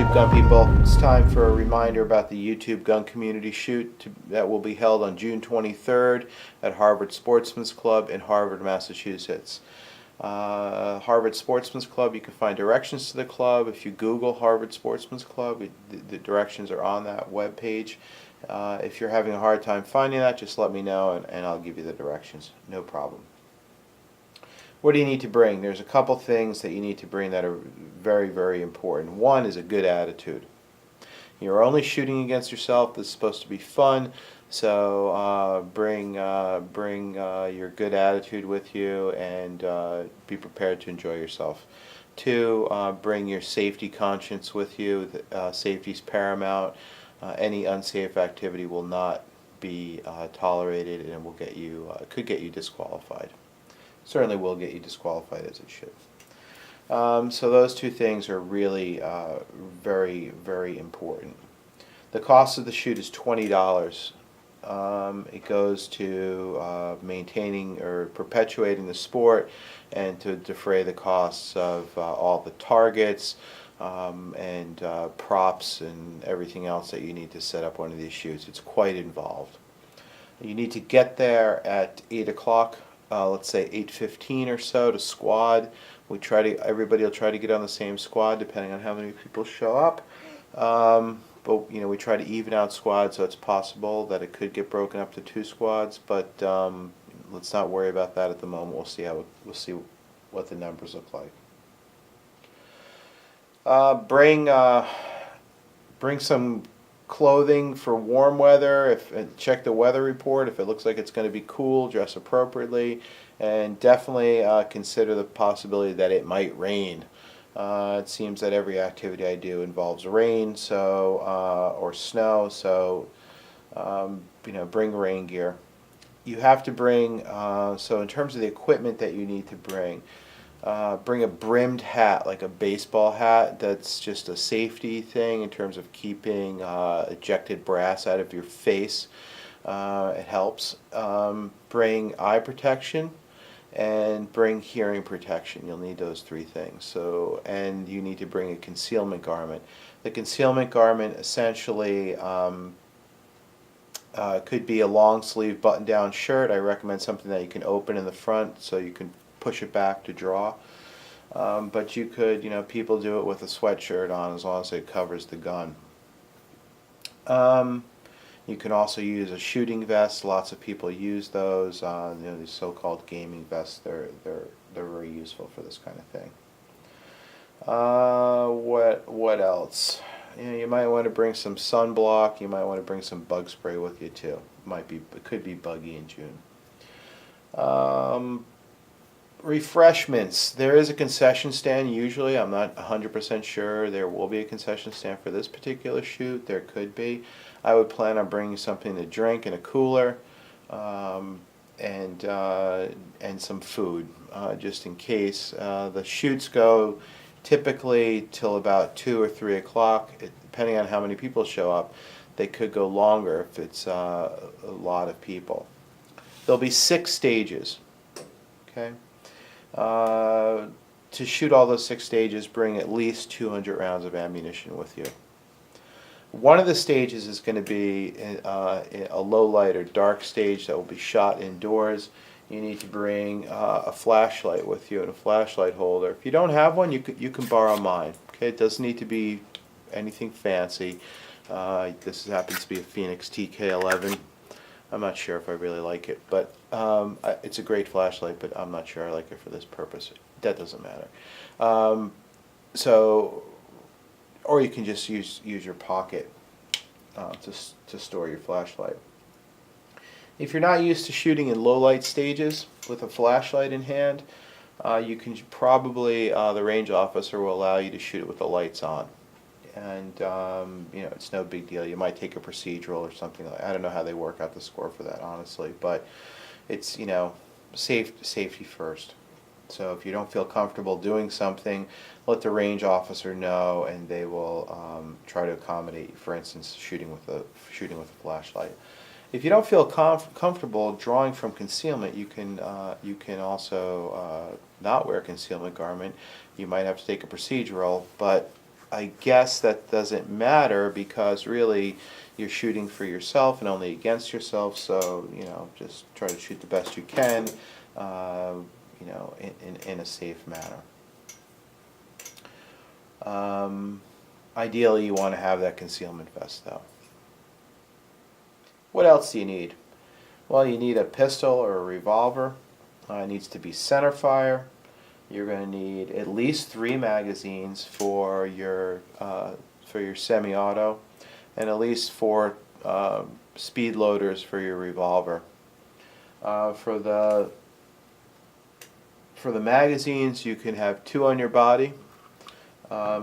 YouTube gun people, it's time for a reminder about the YouTube gun community shoot that will be held on June 23rd at Harvard Sportsman's Club in Harvard, Massachusetts. Harvard Sportsman's Club, you can find directions to the club. If you Google Harvard Sportsman's Club, the directions are on that webpage. If you're having a hard time finding that, just let me know and I'll give you the directions. No problem. What do you need to bring? There's a couple things that you need to bring that are very, very important. One is a good attitude. You're only shooting against yourself. This is supposed to be fun, so bring your good attitude with you and be prepared to enjoy yourself. Two, bring your safety conscience with you. Safety is paramount. Any unsafe activity will not be tolerated and will get you could get you disqualified. Certainly will get you disqualified, as it should. So those two things are really very, very important. The cost of the shoot is $20. It goes to maintaining or perpetuating the sport and to defray the costs of all the targets and props and everything else that you need to set up one of these shoots. It's quite involved. You need to get there at 8 o'clock. Let's say 8:15 or so to squad. Everybody will try to get on the same squad depending on how many people show up. But we try to even out squads, so it's possible that it could get broken up to 2 squads. But let's not worry about that at the moment. We'll see what the numbers look like. Bring some clothing for warm weather. Check the weather report. If it looks like it's going to be cool, dress appropriately, and definitely consider the possibility that it might rain. It seems that every activity I do involves rain, or snow. So bring rain gear. You have to bring. So in terms of the equipment that you need to bring a brimmed hat, like a baseball hat. That's just a safety thing in terms of keeping ejected brass out of your face. It helps. Bring eye protection and bring hearing protection. You'll need those 3 things. And you need to bring a concealment garment. The concealment garment essentially could be a long sleeve button down shirt. I recommend something that you can open in the front so you can push it back to draw. But you could, people do it with a sweatshirt on as long as it covers the gun. You can also use a shooting vest. Lots of people use those. These so-called gaming vests. They're very useful for this kind of thing. What else? You might want to bring some sunblock. You might want to bring some bug spray with you too. It could be buggy in June. Refreshments. There is a concession stand usually. I'm not 100% sure. There will be a concession stand for this particular shoot. There could be. I would plan on bringing something to drink in a cooler and some food just in case. The shoots go typically till about 2 or 3 o'clock. Depending on how many people show up, they could go longer if it's a lot of people. There'll be 6 stages. Okay. To shoot all those 6 stages, bring at least 200 rounds of ammunition with you. One of the stages is going to be a low light or dark stage that will be shot indoors. You need to bring a flashlight with you and a flashlight holder. If you don't have one, you can borrow mine. Okay, it doesn't need to be anything fancy. This happens to be a Phoenix TK11. I'm not sure if I really like it, but it's a great flashlight, but I'm not sure I like it for this purpose. That doesn't matter. Or you can just use your pocket to store your flashlight. If you're not used to shooting in low light stages with a flashlight in hand, you can probably, the range officer will allow you to shoot it with the lights on. And it's no big deal. You might take a procedural or something like that. I don't know how they work out the score for that, honestly, but it's safety first. So if you don't feel comfortable doing something, let the range officer know, and they will try to accommodate you. For instance, shooting with a flashlight. If you don't feel comfortable drawing from concealment, you can also not wear a concealment garment. You might have to take a procedural, but I guess that doesn't matter because really you're shooting for yourself and only against yourself, so just try to shoot the best you can, uh, in a safe manner. Ideally you want to have that concealment vest though. What else do you need? Well, you need a pistol or a revolver. It needs to be center fire. You're going to need at least 3 magazines for your semi-auto, and at least 4 speed loaders for your revolver. For the magazines, you can have 2 on your body.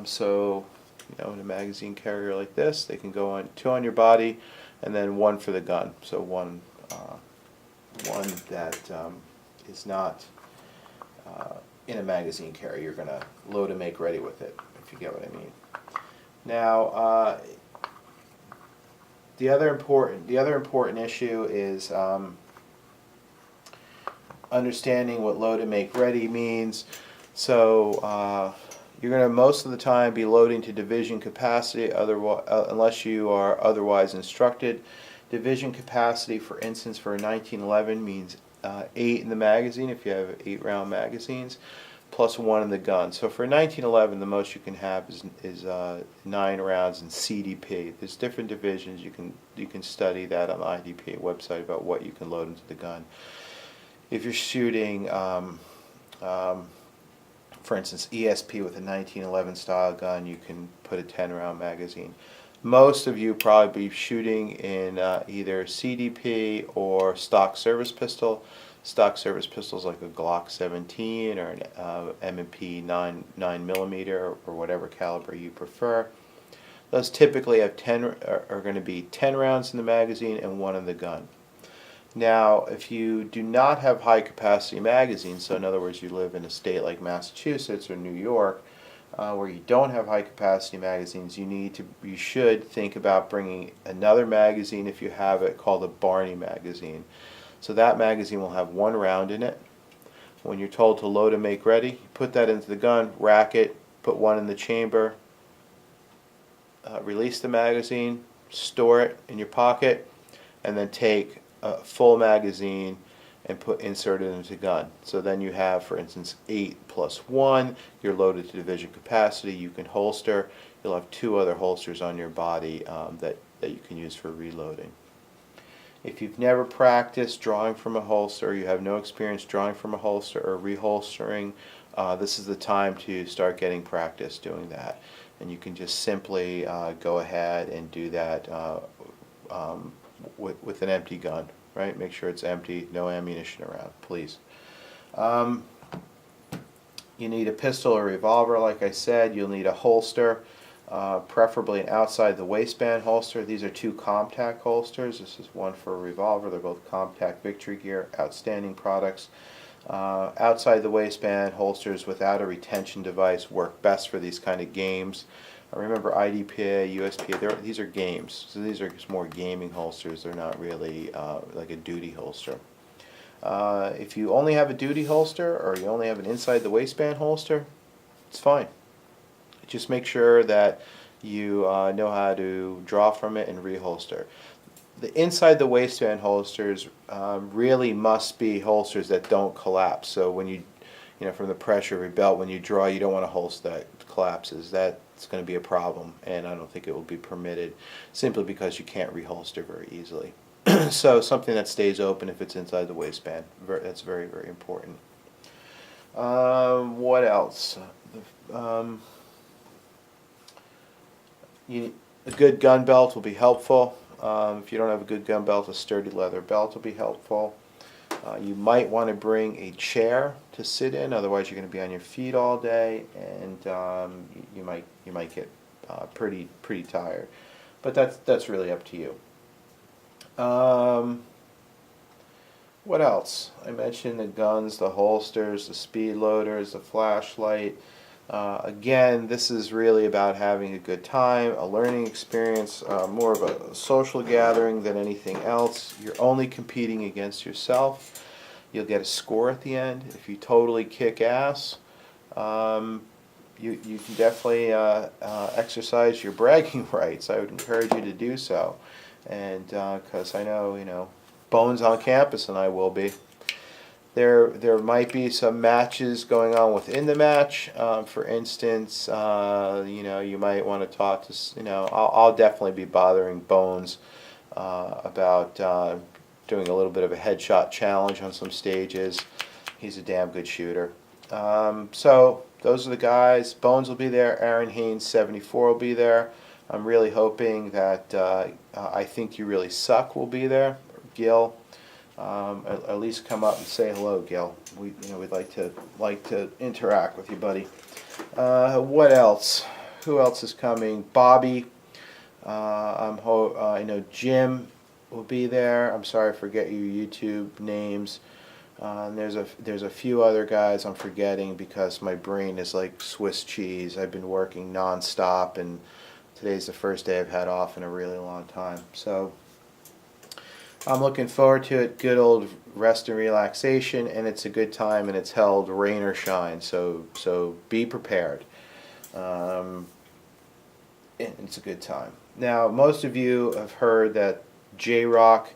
So, in a magazine carrier like this, they can go on 2 on your body, and then 1 for the gun. So one that is not in a magazine carrier. You're going to load and make ready with it, if you get what I mean. Now, the other important issue is understanding what load and make ready means. So you're going to most of the time be loading to division capacity, unless you are otherwise instructed. Division capacity, for instance, for a 1911 means 8 in the magazine if you have 8-round magazines, plus 1 in the gun. So for 1911, the most you can have is 9 rounds in CDP. There's different divisions. You can study that on the IDP website about what you can load into the gun. If you're shooting, for instance, ESP with a 1911 style gun, you can put a 10-round magazine. Most of you probably be shooting in either CDP or stock service pistol. Stock service pistols like a Glock 17 or an M&P 9mm or whatever caliber you prefer. Those typically have are going to be 10 rounds in the magazine and 1 in the gun. Now, if you do not have high capacity magazines, so in other words you live in a state like Massachusetts or New York, where you don't have high capacity magazines, you should think about bringing another magazine if you have it, called a Barney magazine. So that magazine will have 1 round in it. When you're told to load and make ready, you put that into the gun, rack it, put 1 in the chamber, release the magazine, store it in your pocket, and then take a full magazine and insert it into the gun. So then you have, for instance, 8 plus 1. You're loaded to division capacity. You can holster. You'll have 2 other holsters on your body that you can use for reloading. If you've never practiced drawing from a holster, you have no experience drawing from a holster or reholstering, this is the time to start getting practice doing that. And you can just simply go ahead and do that with an empty gun. Right? Make sure it's empty, no ammunition around, please. You need a pistol or revolver, like I said. You'll need a holster, preferably an outside the waistband holster. These are 2 Comtac holsters. This is one for a revolver. They're both Comtac Victory Gear, outstanding products. Outside the waistband holsters without a retention device work best for these kind of games. Remember IDPA, USPA, these are games, so these are just more gaming holsters. They're not really like a duty holster. If you only have a duty holster or you only have an inside the waistband holster, it's fine. Just make sure that you know how to draw from it and reholster. The inside the waistband holsters really must be holsters that don't collapse. So when from the pressure of your belt, when you draw, you don't want a holster that collapses. That's going to be a problem, and I don't think it will be permitted, simply because you can't reholster very easily. So something that stays open if it's inside the waistband. That's very, very important. What else? A good gun belt will be helpful. If you don't have a good gun belt, a sturdy leather belt will be helpful. You might want to bring a chair to sit in, otherwise you're going to be on your feet all day, and you might get pretty tired. But that's really up to you. What else? I mentioned the guns, the holsters, the speed loaders, the flashlight. Again, this is really about having a good time, a learning experience, more of a social gathering than anything else. You're only competing against yourself. You'll get a score at the end. If you totally kick ass, you can definitely exercise your bragging rights. I would encourage you to do so, and because I know, Bones on campus, and I will be. There might be some matches going on within the match. For instance, you might want to talk to, I'll definitely be bothering Bones about doing a little bit of a headshot challenge on some stages. He's a damn good shooter. So those are the guys. Bones will be there. Aaron Haynes, 74, will be there. I'm really hoping that I Think You Really Suck will be there. Gil. At least come up and say hello, Gil. We'd like to interact with you, buddy. What else? Who else is coming? Bobby. I know Jim will be there. I'm sorry I forget your YouTube names. And there's a few other guys I'm forgetting because my brain is like Swiss cheese. I've been working non-stop, and today's the first day I've had off in a really long time. So I'm looking forward to it. Good old rest and relaxation, and it's a good time, and it's held rain or shine. So be prepared. It's a good time. Now, most of you have heard that J-Rock,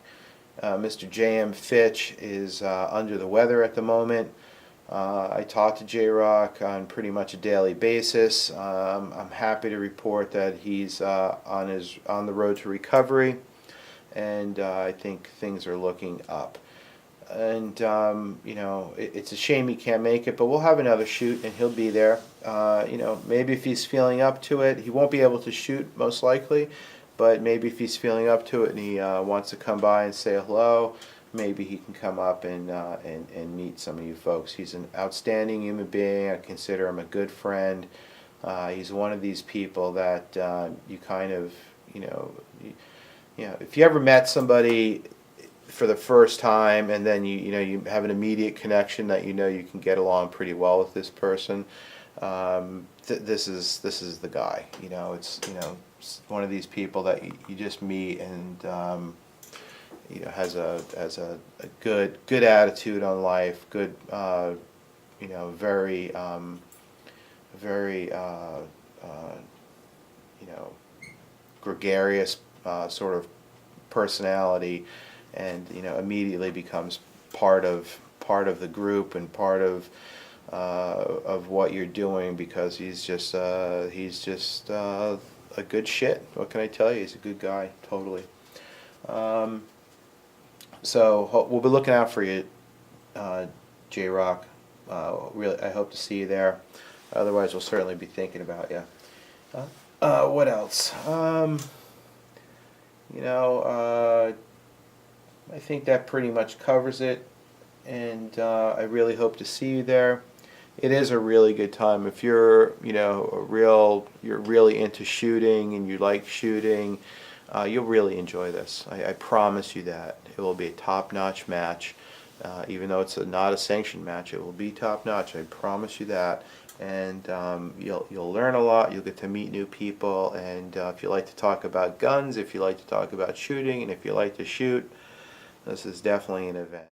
Mr. J.M. Fitch, is under the weather at the moment. I talk to J-Rock on pretty much a daily basis. I'm happy to report that he's on the road to recovery, and I think things are looking up. And it's a shame he can't make it, but we'll have another shoot, and he'll be there. Maybe if he's feeling up to it, he won't be able to shoot most likely, but maybe if he's feeling up to it and he wants to come by and say hello, maybe he can come up and meet some of you folks. He's an outstanding human being. I consider him a good friend. He's one of these people that you kind of, if you ever met somebody for the first time and then you have an immediate connection that you can get along pretty well with this person, this is the guy. It's one of these people that you just meet and has a good attitude on life, good very gregarious sort of personality, and immediately becomes part of the group and part of what you're doing, because he's just a good shit. What can I tell you? He's a good guy, totally. So we'll be looking out for you, J-Rock. Really, I hope to see you there. Otherwise, we'll certainly be thinking about you. What else? I think that pretty much covers it, and I really hope to see you there. It is a really good time if you're you're really into shooting and you like shooting. You'll really enjoy this. I promise you that. It will be a top-notch match. Even though it's not a sanctioned match, it will be top-notch. I promise you that. And you'll learn a lot. You'll get to meet new people. And if you like to talk about guns, if you like to talk about shooting, and if you like to shoot, this is definitely an event.